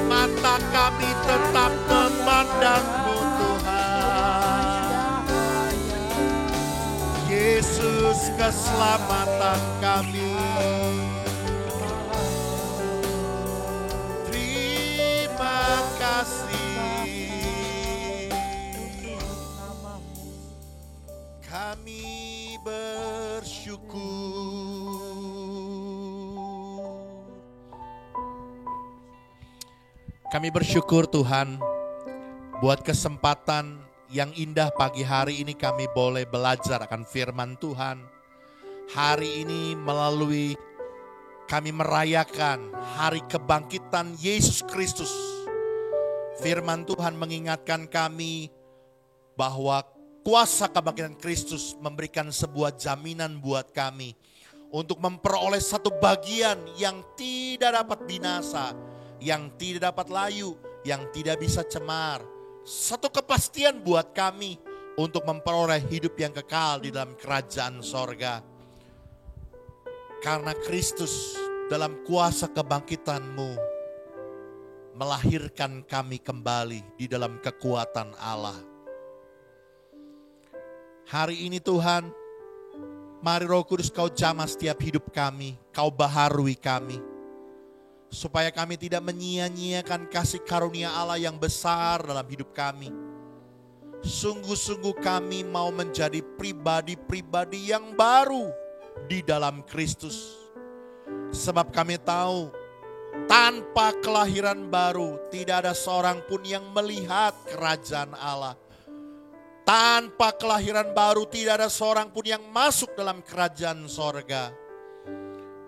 Speaker 2: Mata kami tetap memandang-Mu Tuhan. Yesus keselamatan kami. Terima kasih. Kami bersyukur. Kami bersyukur Tuhan buat kesempatan yang indah pagi hari ini kami boleh belajar akan firman Tuhan. Hari ini melalui kami merayakan hari kebangkitan Yesus Kristus. Firman Tuhan mengingatkan kami bahwa kuasa kebangkitan Kristus memberikan sebuah jaminan buat kami untuk memperoleh satu bagian yang tidak dapat binasa, yang tidak dapat layu, yang tidak bisa cemar. Satu kepastian buat kami untuk memperoleh hidup yang kekal di dalam kerajaan sorga. Karena Kristus dalam kuasa kebangkitan-Mu melahirkan kami kembali di dalam kekuatan Allah. Hari ini Tuhan, mari Roh Kudus Kau jamah setiap hidup kami, Kau baharui kami. Supaya kami tidak menyia-nyiakan kasih karunia Allah yang besar dalam hidup kami. Sungguh-sungguh kami mau menjadi pribadi-pribadi yang baru di dalam Kristus. Sebab kami tahu Tanpa kelahiran baru, tidak ada seorang pun yang melihat kerajaan Allah. Tanpa kelahiran baru, tidak ada seorang pun yang masuk dalam kerajaan sorga.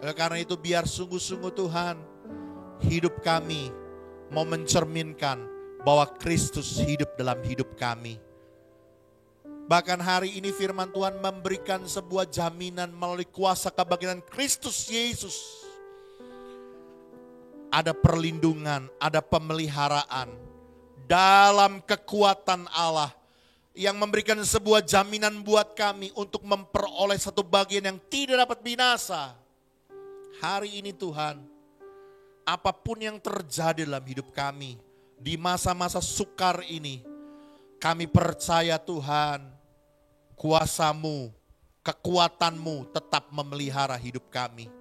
Speaker 2: Oleh karena itu, biar sungguh-sungguh Tuhan, hidup kami mau mencerminkan bahwa Kristus hidup dalam hidup kami. Bahkan hari ini firman Tuhan memberikan sebuah jaminan melalui kuasa kebangkitan Kristus Yesus. Ada perlindungan, ada pemeliharaan dalam kekuatan Allah yang memberikan sebuah jaminan buat kami untuk memperoleh satu bagian yang tidak dapat binasa. Hari ini Tuhan, apapun yang terjadi dalam hidup kami di masa-masa sukar ini, kami percaya Tuhan, kuasa-Mu, kekuatan-Mu tetap memelihara hidup kami.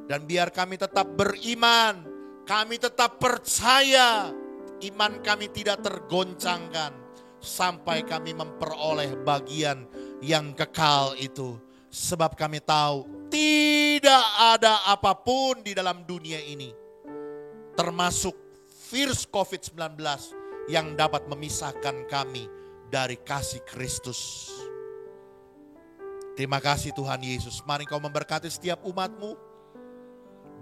Speaker 2: Dan biar kami tetap beriman, kami tetap percaya, iman kami tidak tergoncangkan sampai kami memperoleh bagian yang kekal itu. Sebab kami tahu tidak ada apapun di dalam dunia ini, termasuk virus COVID-19, yang dapat memisahkan kami dari kasih Kristus. Terima kasih Tuhan Yesus. Mari Kau memberkati setiap umat-Mu.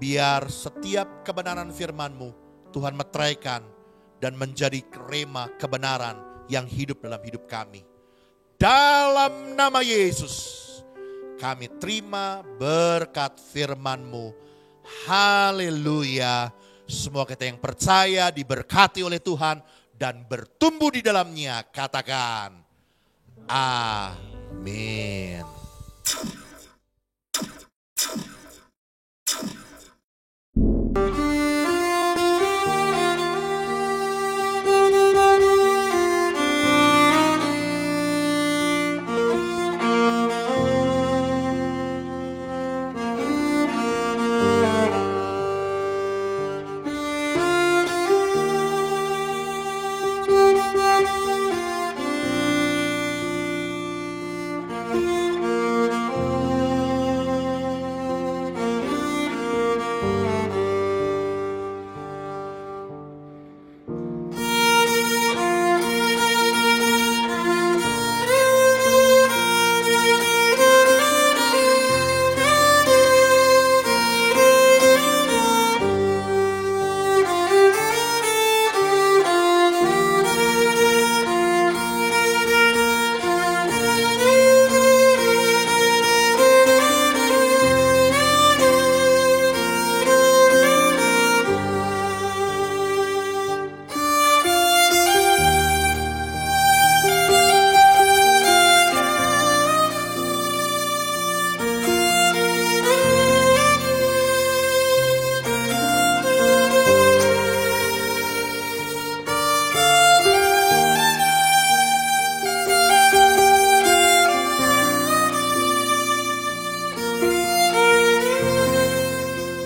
Speaker 2: Biar setiap kebenaran firman-Mu Tuhan meteraikan dan menjadi rema kebenaran yang hidup dalam hidup kami. Dalam nama Yesus kami terima berkat firman-Mu. Haleluya. Semua kita yang percaya diberkati oleh Tuhan dan bertumbuh di dalamnya. Katakan amin.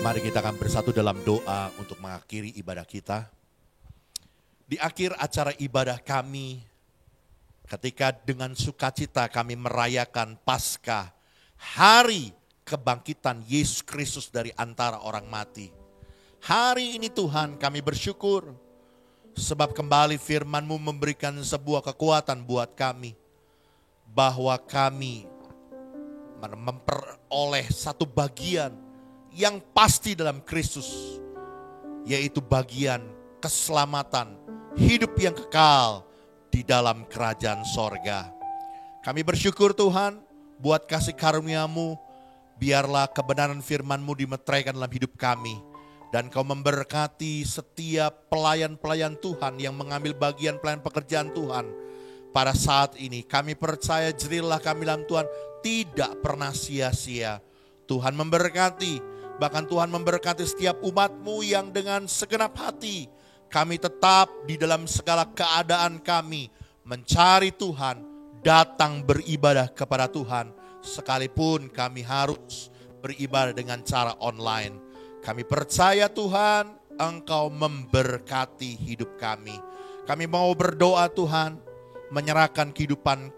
Speaker 2: Mari kita akan bersatu dalam doa untuk mengakhiri ibadah kita. Di akhir acara ibadah kami, ketika dengan sukacita kami merayakan Paskah, hari kebangkitan Yesus Kristus dari antara orang mati. Hari ini Tuhan kami bersyukur, sebab kembali firman-Mu memberikan sebuah kekuatan buat kami, bahwa kami memperoleh satu bagian yang pasti dalam Kristus, yaitu bagian keselamatan, hidup yang kekal di dalam kerajaan sorga. Kami bersyukur Tuhan buat kasih karunia-Mu, biarlah kebenaran firman-Mu dimeteraikan dalam hidup kami. Dan Kau memberkati setiap pelayan-pelayan Tuhan yang mengambil bagian pelayan pekerjaan Tuhan pada saat ini. Kami percaya jerilah kami dalam Tuhan tidak pernah sia-sia. Tuhan memberkati. Bahkan Tuhan memberkati setiap umat-Mu yang dengan segenap hati kami tetap di dalam segala keadaan kami mencari Tuhan, datang beribadah kepada Tuhan, sekalipun kami harus beribadah dengan cara online. Kami percaya Tuhan, Engkau memberkati hidup kami. Kami mau berdoa Tuhan, menyerahkan kehidupan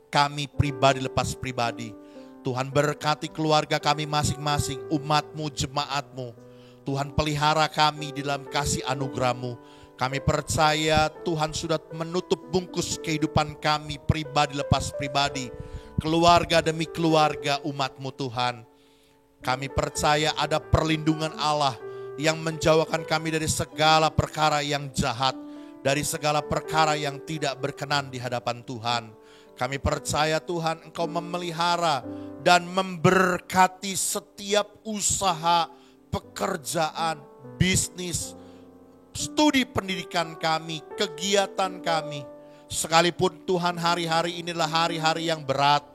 Speaker 2: kami pribadi lepas pribadi. Tuhan berkati keluarga kami masing-masing, umat-Mu, jemaat-Mu. Tuhan pelihara kami di dalam kasih anugerah-Mu. Kami percaya Tuhan sudah menutup bungkus kehidupan kami pribadi lepas pribadi, keluarga demi keluarga umat-Mu Tuhan. Kami percaya ada perlindungan Allah yang menjauhkan kami dari segala perkara yang jahat, dari segala perkara yang tidak berkenan di hadapan Tuhan. Kami percaya Tuhan Engkau memelihara dan memberkati setiap usaha, pekerjaan, bisnis, studi pendidikan kami, kegiatan kami. Sekalipun Tuhan hari-hari inilah hari-hari yang berat,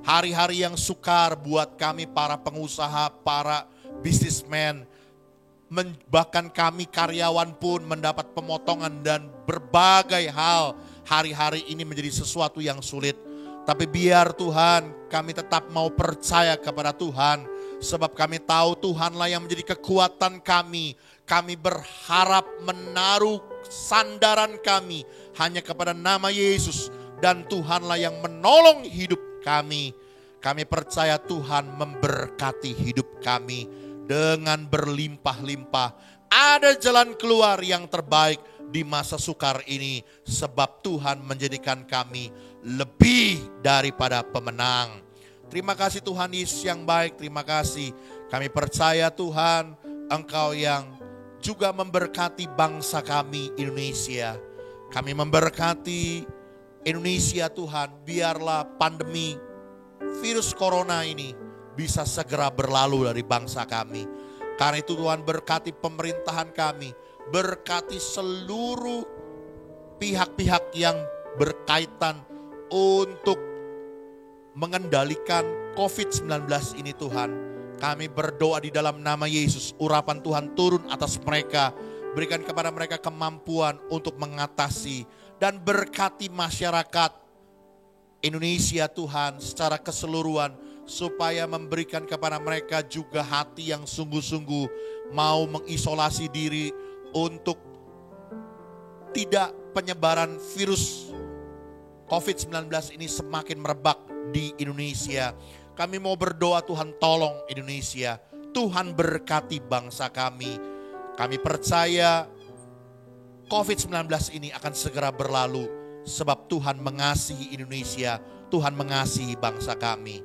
Speaker 2: hari-hari yang sukar buat kami para pengusaha, para bisnismen, bahkan kami karyawan pun mendapat pemotongan dan berbagai hal. Hari-hari ini menjadi sesuatu yang sulit. Tapi biar Tuhan, kami tetap mau percaya kepada Tuhan. Sebab kami tahu Tuhanlah yang menjadi kekuatan kami. Kami berharap menaruh sandaran kami hanya kepada nama Yesus. Dan Tuhanlah yang menolong hidup kami. Kami percaya Tuhan memberkati hidup kami dengan berlimpah-limpah. Ada jalan keluar yang terbaik di masa sukar ini. Sebab Tuhan menjadikan kami lebih daripada pemenang. Terima kasih Tuhan Yesus yang baik, terima kasih. Kami percaya Tuhan, Engkau yang juga memberkati bangsa kami Indonesia. Kami memberkati Indonesia Tuhan, biarlah pandemi virus corona ini bisa segera berlalu dari bangsa kami. Karena itu Tuhan berkati pemerintahan kami, berkati seluruh pihak-pihak yang berkaitan untuk mengendalikan COVID-19 ini Tuhan. Kami berdoa di dalam nama Yesus, urapan Tuhan turun atas mereka, berikan kepada mereka kemampuan untuk mengatasi dan berkati masyarakat Indonesia Tuhan secara keseluruhan, supaya memberikan kepada mereka juga hati yang sungguh-sungguh mau mengisolasi diri untuk tidak penyebaran virus COVID-19 ini semakin merebak di Indonesia. Kami mau berdoa Tuhan tolong Indonesia. Tuhan berkati bangsa kami. Kami percaya COVID-19 ini akan segera berlalu. Sebab Tuhan mengasihi Indonesia. Tuhan mengasihi bangsa kami.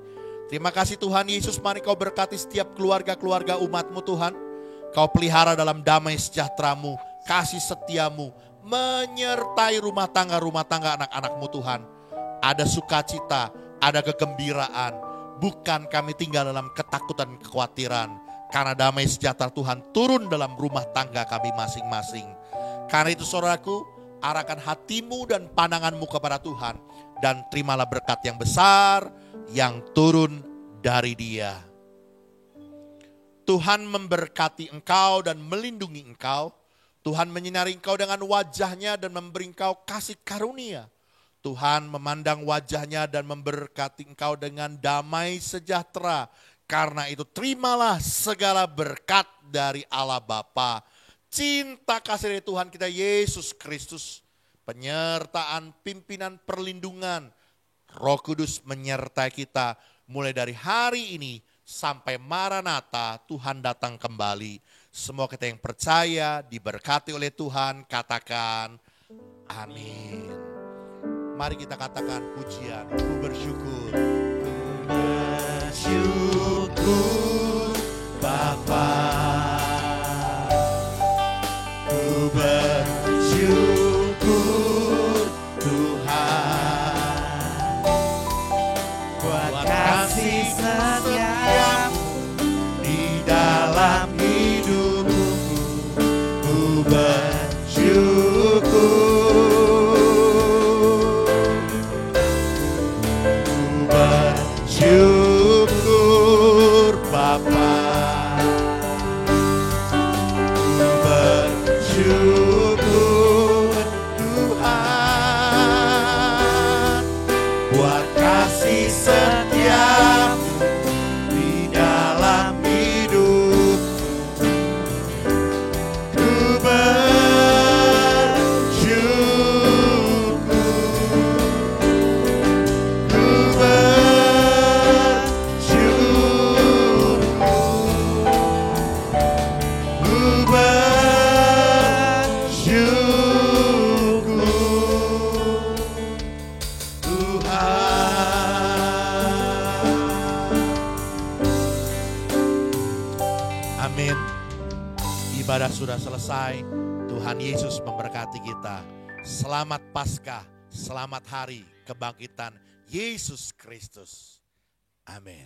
Speaker 2: Terima kasih Tuhan Yesus, mari Kau berkati setiap keluarga-keluarga umat-Mu Tuhan. Kau pelihara dalam damai sejahtera-Mu, kasih setia-Mu, menyertai rumah tangga anak-anak-Mu Tuhan. Ada sukacita, ada kegembiraan. Bukan kami tinggal dalam ketakutan, kekhawatiran. Karena damai sejahtera Tuhan turun dalam rumah tangga kami masing-masing. Karena itu saudaraku, arahkan hatimu dan pandanganmu kepada Tuhan. Dan terimalah berkat yang besar yang turun dari Dia. Tuhan memberkati engkau dan melindungi engkau. Tuhan menyinari engkau dengan wajahnya dan memberi engkau kasih karunia. Tuhan memandang wajahnya dan memberkati engkau dengan damai sejahtera. Karena itu terimalah segala berkat dari Allah Bapa, cinta kasih dari Tuhan kita Yesus Kristus, penyertaan pimpinan perlindungan Roh Kudus menyertai kita mulai dari hari ini sampai Maranatha Tuhan datang kembali. Semua kita yang percaya diberkati oleh Tuhan, katakan amin. Mari kita katakan pujian, ku bersyukur. Ku bersyukur Bapa, ku bersyukur Tuhan, buat kasih setia di dalam hidupku. Ku bersyukur. Syukur Bapa, Ibadah sudah selesai. Tuhan Yesus memberkati kita. Selamat Paskah, selamat hari kebangkitan Yesus Kristus. Amin.